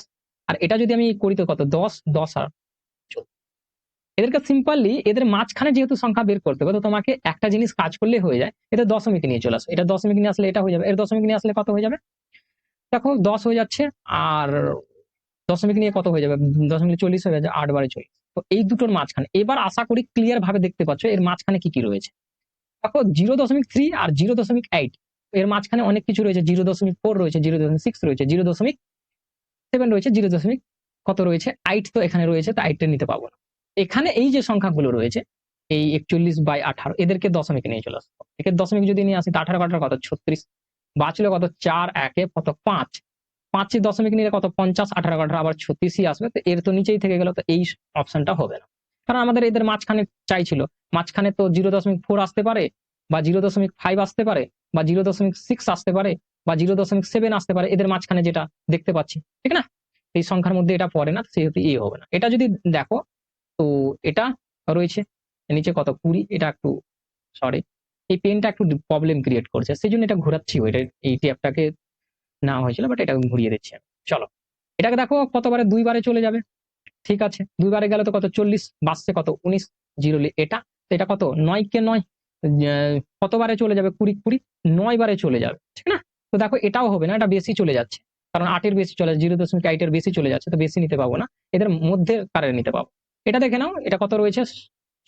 আর এটা যদি আমি করি তো কত 10, 10 আর 14। এদেরকে সিম্পলি এদের মাঝখানে যেহেতু সংখ্যা বের করতে হবে, তো তোমাকে একটা জিনিস কাজ করলে হয়ে যায়, এটা দশমিক নিয়ে চলে আসো, এটা দশমিক নিয়ে আসলে এটা হয়ে যাবে, এর দশমিক নিয়ে আসলে কত হয়ে যাবে, দেখো 10 হয়ে যাচ্ছে, আর দশমিক নিয়ে কত হয়ে যাবে, দশমিক 40 হয়ে যাবে, 8 বারে 40, তো এই দুটোর মাঝখানে এবার আশা করি ক্লিয়ার ভাবে দেখতে পাচ্ছ এর মাঝখানে কি কি রয়েছে। দেখো 0.3 আর 0.8 এর মাঝখানে অনেক কিছু রয়েছে, 0.4 রয়েছে, 0.6 রয়েছে, 0.7 রয়েছে, 0. কত রয়েছে 8 তো এখানে রয়েছে, তো 8 নিতে পাবো না। এখানে এই যে সংখ্যাগুলো রয়েছে এই 41/18 এদেরকে দশমিকে নিয়ে চলে আসবো। একে দশমিক যদি নিয়ে আসি তো 18 কাটার কত 36, বাঁচলো কত 4 1 কত 5, 5 দশমিক নিলে কত 50, 18 কাটার আবার 36ই আসবে। তো এর তো নিচেই থেকে গেল, তো এই অপশনটা হবে না, কারণ আমাদের এদের মাঝখানে চাইছিল। মাঝখানে তো 0.4 আসতে পারে, বা 0.5 আসতে পারে, বা 0.6 আসতে পারে, বা 0.7 আসতে পারে, এদের মাঝখানে যেটা দেখতে পাচ্ছি, ঠিক না? এই সংখ্যার মধ্যে এটা পড়ে না, সেহেতু এ হবে না। এটা যদি দেখো তো এটা রয়েছে নিচে কত 20, এটা একটু সরি এই পেনটা একটু প্রবলেম ক্রিয়েট করছে, সেই জন্য এটা ঘোরাচ্ছি, এটা এই ট্যাবটাকে নেওয়া হয়েছিল, বাট এটা ঘুরিয়ে দিচ্ছি আমি। চলো এটাকে দেখো কতবারে 2 বারে চলে যাবে, ঠিক আছে 2 বারে গেলে তো কত 40, বাসছে কত 19, জিরো এটা, তো এটা কত 9 কে 9 কতবারে চলে যাবে 20 20, 9 বারে চলে যাবে, ঠিক না? তো দেখো এটাও হবে না, এটা বেশি চলে যাচ্ছে, কারণ 8 বেশি চলে যাচ্ছে, 0.8 বেশি চলে যাচ্ছে, তো বেশি নিতে পাবো না, এদের মধ্যে কারে নিতে পাবো। এটা দেখে নাও, এটা কত রয়েছে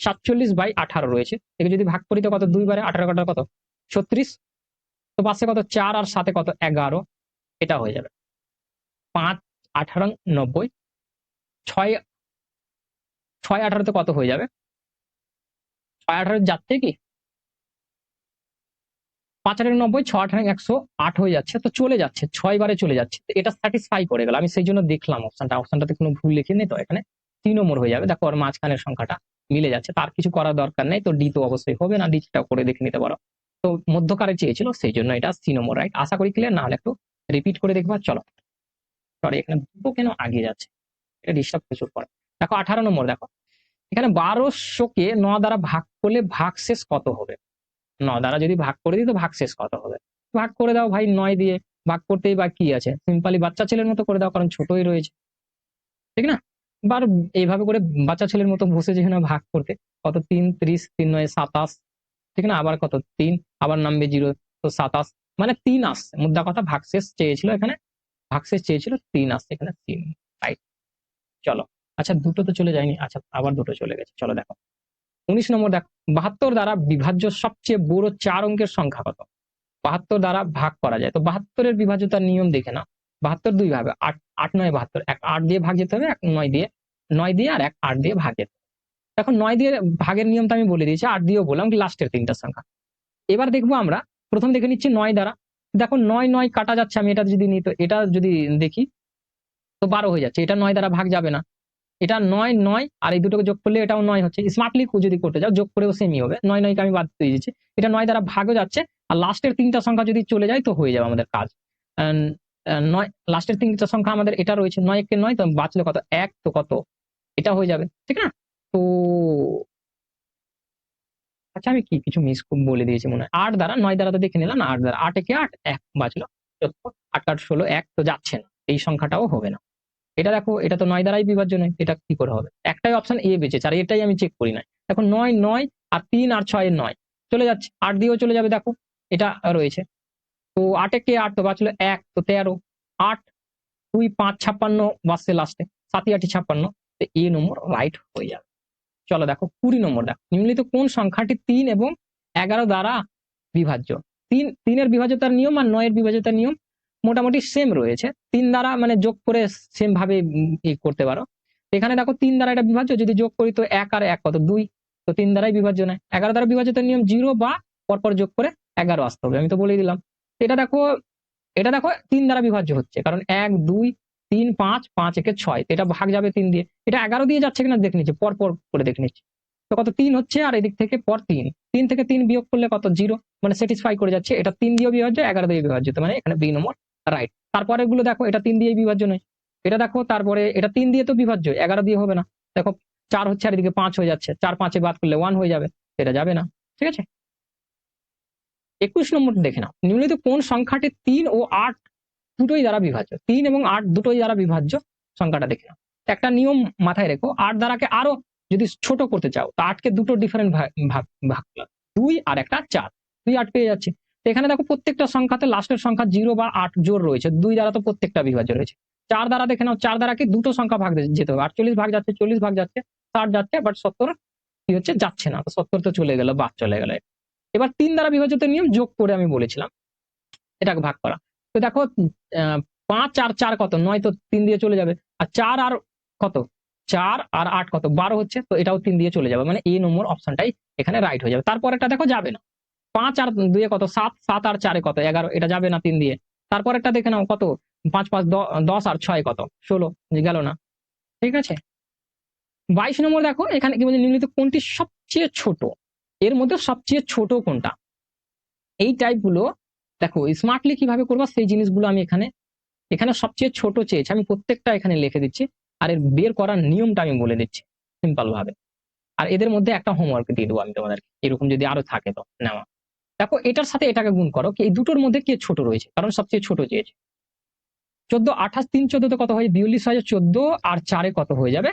47/18 রয়েছে, একে যদি ভাগ করি তো কত 2 বারে 18 কাটার কত 36, তো পাশে কত 4 আর 7 কত 11, এটা হয়ে যাবে 5 18 90, 6 6 18 কত হয়ে যাবে, 6 18 যাচ্ছে কি 5 18 90, 6 18 108 হয়ে যাচ্ছে, তো চলে যাচ্ছে 6 বারে চলে যাচ্ছে, তো এটা স্যাটিসফাই করে গেল। আমি সেই জন্য দেখলাম অপশনটাতে কোনো ভুল লিখে নেই, তো এখানে 3 নম্বর হয়ে যাবে। দেখো ওর মাঝখানের সংখ্যাটা মিলে যাচ্ছে, তার কিছু করার দরকার নেই, তো ডি তো অবশ্যই হবে না, ডিটা করে দেখে নিতে পারো। তো মধ্যকারে চেয়েছিল, সেই জন্য এটা 3 নম্বর রাইট। আশা করি ক্লিয়ার, না হলে একটু রিপিট করে দেখবা। চলো সরি এখানে দুটো কেন আগে যাচ্ছে, এটা ডিস্টার্ব প্রচুর করে। দেখো 18 নম্বর, দেখো এখানে 1200-কে 9 দ্বারা ভাগ করলে ভাগশেষ কত হবে। 9 দ্বারা যদি ভাগ করে দিই তো ভাগশেষ কত হবে, ভাগ করে দাও ভাই 9 দিয়ে, ভাগ করতেই বা কি আছে, সিম্পলি বাচ্চা ছেলের মতো করে দাও, কারণ ছোটই রয়েছে, ঠিক না? বার এইভাবে করে বাচ্চা ছেলের মতো বসে যেখানে ভাগ করতে, কত 3 30, 3 9 27, ঠিক না? আবার কত 3, আবার নামবে 0, তো 27 মানে 3 আসছে, মুদ্রা কথা ভাগশেষ চেয়েছিল এখানে, ভাগশেষ চেয়েছিল 3 আসছে এখানে 3, রাইট। চলো আচ্ছা দুটো তো চলে যায়নি, আচ্ছা আবার দুটো চলে গেছে। চলো দেখো 19 নম্বর, দেখো 72 দ্বারা বিভাজ্য সবচেয়ে বড় 4 অঙ্কের সংখ্যা কত। 72 দ্বারা ভাগ করা যায়, তো 72-এর বিভাজ্যতার নিয়ম দেখে নাও। 72 2 ভাবে 8 8 9 72, এক 8 দিয়ে ভাগ যেতে হবে, এক 9 দিয়ে, 9 দিয়ে আর এক 8 দিয়ে ভাগ যেতে হবে। দেখো 9 দিয়ে ভাগের নিয়মটা আমি বলে দিয়েছি, 8 দিয়েও বললাম, লাস্টের 3টা সংখ্যা। এবার দেখবো আমরা প্রথম দেখে নিচ্ছি 9 দ্বারা। দেখো 9 9 কাটা যাচ্ছে, আমি এটা যদি নিই তো এটা যদি দেখি তো 12 হয়ে যাচ্ছে, এটা 9 দ্বারা ভাগ যাবে না। এটা 9 9 আর এই দুটোকে যোগ করলে এটাও 9 হচ্ছে, স্মার্টলি যদি করতে যাও যোগ করেও সেমই হবে। 9 9 কে আমি বাদ দিয়ে দিচ্ছি, এটা 9 দ্বারা ভাগও যাচ্ছে, আর লাস্টের 3টা সংখ্যা যদি চলে যায় তো হয়ে যাবে আমাদের কাজ। 9 লাস্টের 3টা সংখ্যা আমাদের এটা রয়েছে, 9 1 9, তো বাঁচলো কত 1, তো কত এটা হয়ে যাবে, ঠিক না? তো আচ্ছা আমি কি কিছু মিস বলে দিয়েছি মনে হয়। 8 দ্বারা 9 দ্বারা তো দেখে নিলাম না, 8 দ্বারা 8 একে 8, 1 বাঁচলো 14, 8 8 16, 1 তো যাচ্ছে না, এই সংখ্যাটাও হবে না। এটা দেখো এটা তো 9 দ্বারাই বিভাজ্য নয়, এটা কি করে হবে? একটাই অপশন এ বেঁচেছে, আর এটাই আমি চেক করি নাই। দেখো 9 9 আর 3 আর 6 এর 9 চলে যাচ্ছে, 8 দিয়েও চলে যাবে, দেখো এটা রয়েছে। তো 8 একে 8 তো বাঁচলো 1, তো 13, 8 2 5 56 বাঁচছে লাস্টে, 7 8 56, তো এ নম্বর রাইট হয়ে যাবে। চলো দেখো 20 নম্বর, দেখো নিম্নলিখিত কোন সংখ্যাটি 3 এবং 11 দ্বারা বিভাজ্য। 3 এর বিভাজ্যতার নিয়ম আর 9 এর বিভাজ্যতার নিয়ম মোটামুটি সেম রয়েছে, 3 দ্বারা মানে যোগ করে সেম ভাবে করতে পারো। এখানে দেখো 3 দ্বারা এটা বিভাজ্য, যদি যোগ করি তো 1 আর 1 কত 2, তো 3 দ্বারাই বিভাজ্য নয়। 11 দ্বারা বিভাজ্যতার নিয়ম 0 বা পরপর যোগ করে 11 আসতে হবে, আমি তো বলেই দিলাম। এটা দেখো, এটা দেখো 3 দ্বারা বিভাজ্য হচ্ছে, কারণ 1 2 3 5 5 একে 6, এটা ভাগ যাবে 3 দিয়ে, এটা 11 দিয়ে যাচ্ছে কিনা দেখে নিচ্ছি, পরপর করে দেখে নিচ্ছি। তো কত 3 হচ্ছে, আর এদিক থেকে পর 3, 3 থেকে 3 বিয়োগ করলে কত 0, মানে স্যাটিসফাই করে যাচ্ছে, এটা 3 দিয়ে বিভাজ্য, 11 দিয়ে বিভাজ্য, মানে এখানে বি নম্বর রাইট। তারপরে গুলো দেখো এটা 3 দিয়ে বিভাজ্য নয়, এটা দেখো তারপরে এটা 3 দিয়ে তো বিভাজ্য, 11 দিয়ে হবে না। দেখো 4 হচ্ছে, আর এদিকে 5 হয়ে যাচ্ছে, 4 5 বাদ করলে 1 হয়ে যাবে, এটা যাবে না, ঠিক আছে। 21 নম্বর দেখে নাও, নিম্নলিখিত কোন সংখ্যাটি 3 ও 8 দুটোই দ্বারা বিভাজ্য। 3 এবং 8 দুটোই দ্বারা বিভাজ্য সংখ্যাটা দেখে নাও। একটা নিয়ম মাথায় রেখো, 8 দ্বারাকে আরো যদি ছোট করতে চাও তো 8 কে দুটো ডিফারেন্ট ভাগ ভাগ ভাগ করো, 2 আর একটা 4, 2 8 পেয়ে যাচ্ছে। তো এখানে দেখো প্রত্যেকটা সংখ্যাতে লাস্টের সংখ্যা 0 বা 8 জোর রয়েছে, 2 দ্বারা তো প্রত্যেকটা বিভাজ্য রয়েছে। 4 দ্বারা দেখে নাও, 4 দ্বারা কি দুটো সংখ্যা ভাগ যেতে হবে, 48 ভাগ যাচ্ছে, 40 ভাগ যাচ্ছে, 60 যাচ্ছে, বাট 70 কি হচ্ছে, যাচ্ছে না। তো 70 তো চলে গেল, বাদ চলে গেল। এবার 3 দ্বারা বিভাজিত নিয়ম যোগ করে আমি বলেছিলাম এটাকে ভাগ করা। তো দেখো 5 আর 4 কত, 9, তো 3 দিয়ে চলে যাবে। আর 4 আর কত, 4 আর 8 কত, 12 হচ্ছে, তো এটাও 3 দিয়ে চলে যাবে। মানে এই নম্বর অপশনটাই এখানে রাইট হয়ে যাবে। তারপরেরটা দেখো যাবে না, 5 আর 2 কত, 7, 7 আর 4 কত, 11, এটা যাবে না 3 দিয়ে। তারপরেরটা দেখে নাও কত, 5 5 10 আর 6 কত, 16, গেল না। ঠিক আছে, 22 নম্বর দেখো এখানে কি বলছে, নিম্নলিখিত কোনটি সবচেয়ে ছোট, এর মধ্যে সবচেয়ে ছোট কোনটা। এই টাইপগুলো দেখো স্মার্টলি কিভাবে করবা সেই জিনিসগুলো আমি এখানে এখানে সবচেয়ে ছোট চেয়েছি, আমি প্রত্যেকটা এখানে লিখে দিচ্ছি। আর এর বের করার নিয়মটা আমি বলে দিচ্ছি সিম্পল ভাবে। আর এদের মধ্যে একটা হোমওয়ার্ক দিয়ে দেবো আমি তোমাদেরকে, এরকম যদি আরো থাকে তো নেওয়া। দেখো এটার সাথে এটাকে গুণ করো, কি এই দুটোর মধ্যে কে ছোট রয়েছে, কারণ সবচেয়ে ছোট চেয়েছে। 14, 28, 3, 14 কত হয়, 42 হয়, 14 আর 4 কত হয়ে যাবে,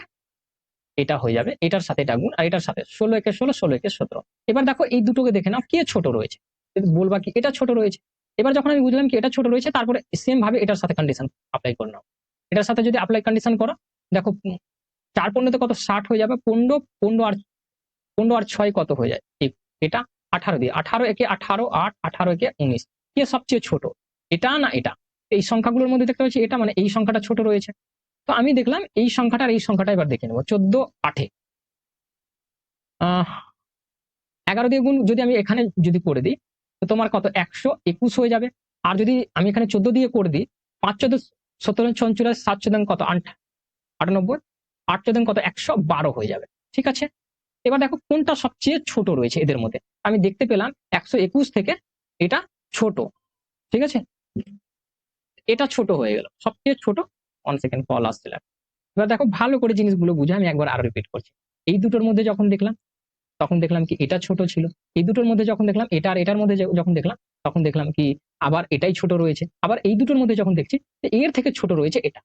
এটা হয়ে যাবে। এটার সাথে এটা গুণ, আর এটার সাথে 16 একে 16, 16 একে 17। এবার দেখো এই দুটোকে দেখে নাও কে ছোট রয়েছে, বলবা কি এটা ছোট রয়েছে। এবার যখন আমি বুঝলাম কি এটা ছোট রয়েছে, তারপরে সেম ভাবে এটার সাথে কন্ডিশন অ্যাপ্লাই করে নাও। এটার সাথে যদি অ্যাপ্লাই কন্ডিশন করো, দেখো 4 15 কত, 60 হয়ে যাবে। 15, 15 আর 6 কত হয়ে যায়, এটা 18 দিয়ে, 18 একে 18, 8, 18 একে 19। কে সবচেয়ে ছোট, এটা না এটা। এই সংখ্যাগুলোর মধ্যে দেখতে পাচ্ছি এটা, মানে এই সংখ্যাটা ছোট রয়েছে। তো আমি দেখলাম এই সংখ্যাটা আর এই সংখ্যাটা এবার দেখে নেবো। 14, 8 11 দিয়ে গুণ যদি আমি এখানে যদি করে দিই, তো তোমার কত, 121 হয়ে যাবে। আর যদি আমি এখানে 14 দিয়ে করে দিই, 5 14 17 44, 7 14 কত, 98, 8 14 কত, 112 হয়ে যাবে। ঠিক আছে, এবার দেখো কোনটা সবচেয়ে ছোট রয়েছে এদের মধ্যে। আমি দেখতে পেলাম 121 থেকে এটা ছোট। ঠিক আছে, এটা ছোট হয়ে গেল, সবচেয়ে ছোট। 1 সেকেন্ড, কল আসছিল। এবার দেখো ভালো করে জিনিসগুলো বুঝে আমি একবার আরো রিপিট করছি। এই দুটোর মধ্যে যখন দেখলাম, তখন দেখলাম কি এটা ছোট ছিল। এই দুটোর মধ্যে যখন দেখলাম, এটা আর এটার মধ্যে যখন দেখলাম, তখন দেখলাম কি আবার এটাই ছোট রয়েছে। আবার এই দুটোর মধ্যে যখন দেখছি এর থেকে ছোট রয়েছে এটা।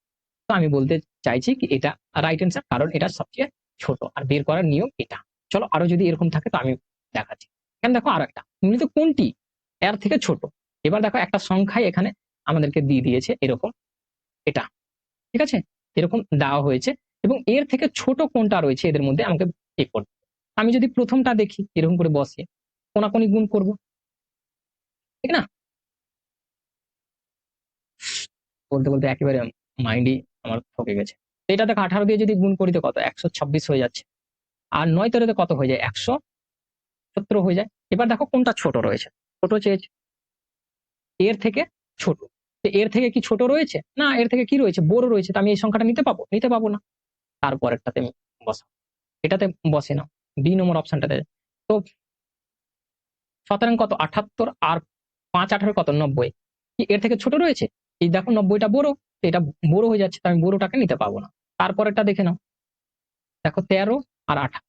তো আমি বলতে চাইছি কি এটা রাইট অ্যান্সার, কারণ এটা সবচেয়ে ছোট। আর বের করার নিয়ম এটা। চলো আরো যদি এরকম থাকে তো আমি দেখাচ্ছি। এখানে দেখো আরো একটা, মূলত কোনটি এর থেকে ছোট। এবার দেখো একটা সংখ্যায় এখানে আমাদেরকে দিয়ে দিয়েছে এরকম, এটা। ঠিক আছে, এরকম দেওয়া হয়েছে, এবং এর থেকে ছোট কোনটা রয়েছে এদের মধ্যে আমাকে এ করতে। আমি যদি প্রথমটা দেখি এরকম করে বসে কোনাকুনি গুণ করব, ঠিক না। বলতে বলতে একেবারে মাইন্ডই আমার ঠকে গেছে। তো এটা দেখো 18 দিয়ে যদি গুণ করি তো কত, 126 হয়ে যাচ্ছে। আর 9 তেরোতে কত হয়ে যায়, 117 হয়ে যায়। এবার দেখো কোনটা ছোট রয়েছে, ছোট চেয়েছে, এর থেকে ছোট। তো এর থেকে কি ছোট রয়েছে, না এর থেকে কি রয়েছে, বড় রয়েছে। তো আমি এই সংখ্যাটা নিতে পাবো না। তারপরেরটাতে আমি বসাবো, এটাতে বসে না, বি নম্বর অপশনটাতে। তো 17 কত, 78, আর 5 18 কত, 90। কি এর থেকে ছোট রয়েছে, এই দেখো 90টা বড়, তো এটা বড় হয়ে যাচ্ছে, তো আমি বড়টাকে নিতে পাবো না। তারপরেরটা দেখে নাও, দেখো 13 আর 18,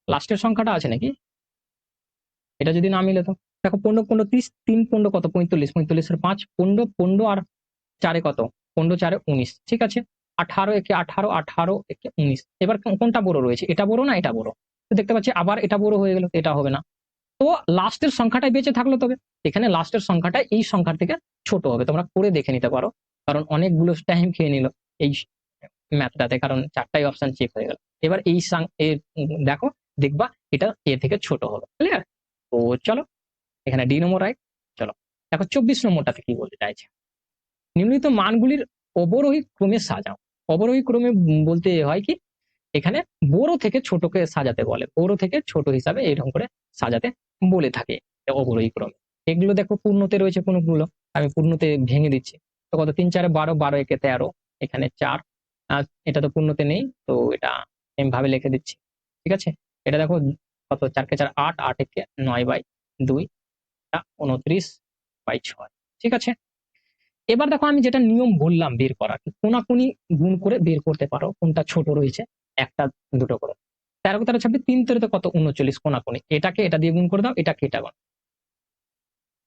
লাস্টের সংখ্যাটা আছে নাকি, এটা যদি না মিলে তো দেখো 15 15 30, 3 15 কত, 45, 45 এর 5 15, 15 আর 4 কত, 15 4 19। ঠিক আছে, 18 একে 18, 18 একে 19। এবার কোনটা বড় রয়েছে, এটা বড় না এটা বড়। তো দেখতে পাচ্ছি আবার এটা বড় হয়ে গেল, এটা হবে না। তো লাস্টের সংখ্যাটাই বেঁচে থাকলো। তবে এখানে লাস্টের সংখ্যাটা এই সংখ্যার থেকে ছোট হবে, তোমরা করে দেখে নিতে পারো। কারণ অনেকগুলো টাইম খেয়ে নিল এই ম্যাথটাতে, কারণ 4টাই অপশন চেক হয়ে গেল। এবার এই দেখো, দেখবা এটা এর থেকে ছোট হবে। ক্লিয়ার? তো চলো এখানে ডি নম্বর রাইট। চলো দেখো 24 নম্বরটাতে কি বলতে চাইছে, নিম্নলিখিত মানগুলির অবরোহী ক্রমে সাজাও। অবরোহী ক্রমে বলতে হয় কি, এখানে বড় থেকে ছোটকে সাজাতে বলে, বড় থেকে ছোট হিসাবে এরকম করে সাজাতে বলে থাকে অবরোহী ক্রমে। এগুলো দেখো পূর্ণতে রয়েছে কোনগুলো, আমি পূর্ণতে ভেঙে দিচ্ছি। তো কত, 3 4 12, 12 একে 13, এখানে 4। এটা তো পূর্ণতে নেই, তো এটা এম ভাবে লিখে দিচ্ছি। ঠিক আছে, এটা দেখো কত, 4 কে 4 8, 8 একে 9/2, 29/6। ঠিক আছে, এবার দেখো আমি যেটা নিয়ম বললাম বের করার, কোনাকুনি গুণ করে বের করতে পারো কোনটা ছোট রয়েছে, একটা দুটো করে। 13 কে 13 26, 3 তেরোতে কত, 39, কোনাকুনি। এটাকে এটা দিয়ে গুণ করে দাও, এটাকে এটা গুণ,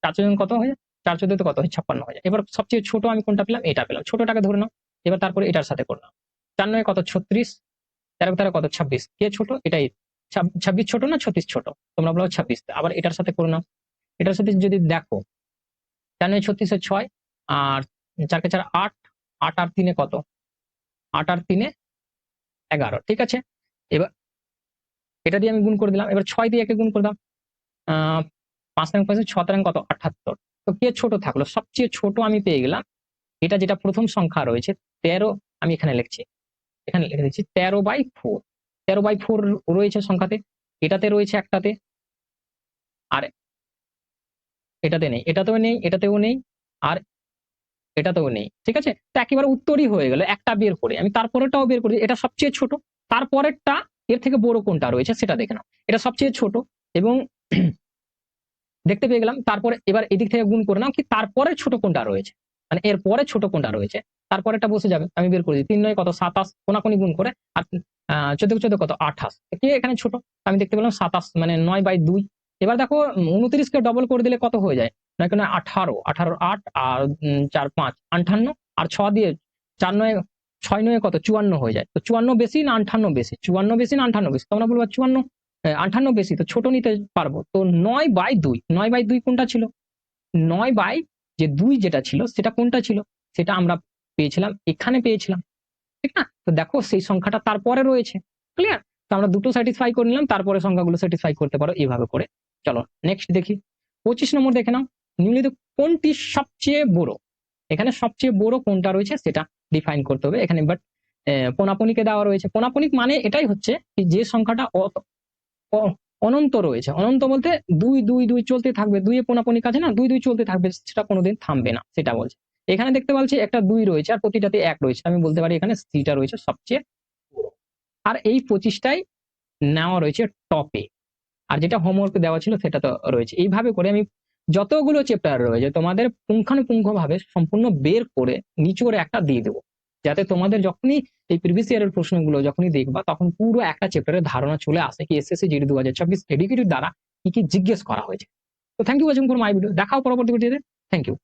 4 জন কত হয়, 4 14 কত হয়, 56 হয়ে যায়। এবার সবচেয়ে ছোট আমি কোনটা পেলাম, এটা পেলাম, ছোটটাকে ধরে নাও। এবার তারপরে এটার সাথে করে নাও, 4 9 কত, 36, 13 কে 13 কত, 26। কে ছোট, এটাই। 26 ছোট না 36 ছোট, তোমরা বলো 26। আবার এটার সাথে করে নাও, এটার সাথে যদি দেখো 4 9 36 এর 6, আর 4 কে 4 8, 8 আর 3 কত, 8 আর 3 11। ঠিক আছে, এবার এটা দিয়ে আমি গুণ করে দিলাম। এবার 6 দিয়ে একে গুণ করে দাও। 5 তারিখ 5 6 তারিখ কত 78। তো কে ছোট থাকলো? সবচেয়ে ছোট আমি পেয়ে গেলাম। এটা যেটা প্রথম সংখ্যা রয়েছে 13, আমি এখানে লিখছি, এখানে লিখে দিচ্ছি 13/4। 13/4 রয়েছে সংখ্যাতে, এটাতে রয়েছে একটাতে, আর এটাতে নেই, এটাতেও নেই, এটাতেও নেই, আর এটাতেও নেই। ঠিক আছে? তো একেবারে উত্তরই হয়ে গেল একটা বের করে। আমি তারপরেরটাও বের করি। এটা সবচেয়ে ছোট। তারপরেরটা এর থেকে বড় কোনটা রয়েছে সেটা দেখে নাও। এটা সবচেয়ে ছোট এবং দেখতে পেয়ে গেলাম। তারপরে এবার এদিক থেকে গুণ করে নাও কি তারপরে ছোট কোনটা রয়েছে। মানে এর পরে ছোট কোনটা রয়েছে। তারপরেরটা বসে যাবে। আমি বের করে দিই। ৩ ৯ কত ২৭, কোনাকুনি গুণ করে, আর ১৪ ১৪ কত ২৮। কে এখানে ছোট? আমি দেখতে পেলাম ২৭, মানে ৯/২। এবার দেখো ২৯ কে ডবল করে দিলে কত হয়ে যায়? ৯ কে ৯ ১৮, ১৮ ৮ আর ৪ ৫ ৫৮, আর ৬ দিয়ে ৪ ৯ ৬ ৯ কত ৫৪ হয়ে যায়। তো ৫৪ বেশি না ৫৮ বেশি? ৫৪ বেশি না ৫৮ বেশি? তোমরা বলবা ৫৪, ৫৮ বেশি, তো ছোট নিতে পারবো। তো ৯/২, ৯/২ কোনটা ছিল? ৯ যে ২ যেটা ছিল সেটা কোনটা ছিল? সেটা আমরা পেয়েছিলাম, এখানে পেয়েছিলাম। ঠিক না? তো দেখো সেই সংখ্যাটা তারপরে রয়েছে। ক্লিয়ার? তো আমরা দুটো স্যাটিসফাই করে নিলাম, তারপরে সংখ্যাগুলো স্যাটিসফাই করতে পারো এভাবে করে। চলো নেক্সট দেখি। 25 নম্বর দেখে নাও। নিম্নলিখিত কোনটি সবচেয়ে বড়? এখানে সবচেয়ে বড় কোনটা রয়েছে সেটা ডিফাইন করতে হবে। এখানে বাট পোনাপনিকে দেওয়া রয়েছে। পোনাপনিক মানে এটাই হচ্ছে যে সংখ্যাটা অনন্ত রয়েছে। অনন্ত বলতে ২ ২ ২ চলতে থাকবে। ২ এ পোনাপনি কাছে না ২ ২ চলতে থাকবে, সেটা কোনোদিন থামবে না, সেটা বলছে। এখানে দেখতে পাচ্ছি একটা ২ রয়েছে আর প্রতিটাতে ১ রয়েছে। আমি বলতে পারি এখানে সি টা রয়েছে সবচেয়ে বড়। আর এই 25 টাই নেওয়া রয়েছে টপে। আর যেটা হোমওয়ার্ক দেওয়া ছিল সেটা তো রয়েছে। এইভাবে করে আমি যতগুলো চ্যাপ্টার রয়েছে তোমাদের পুঙ্খানুপুঙ্খভাবে সম্পূর্ণ বের করে নিচোড়ে একটা দিয়ে দেবো। যাতে তোমাদের যখনই এই প্রিভিয়াস ইয়ারের প্রশ্নগুলো যখনই দেখবা তখন পুরো একটা চ্যাপ্টারের ধারণা চলে আসে কি এসএসসি জিডি 2026 এডুকেটিভ দ্বারা কি কি জিজ্ঞেস করা হয়েছে। তো thank you watching for my video. দেখাও পরবর্তী ভিডিওতে। Thank you.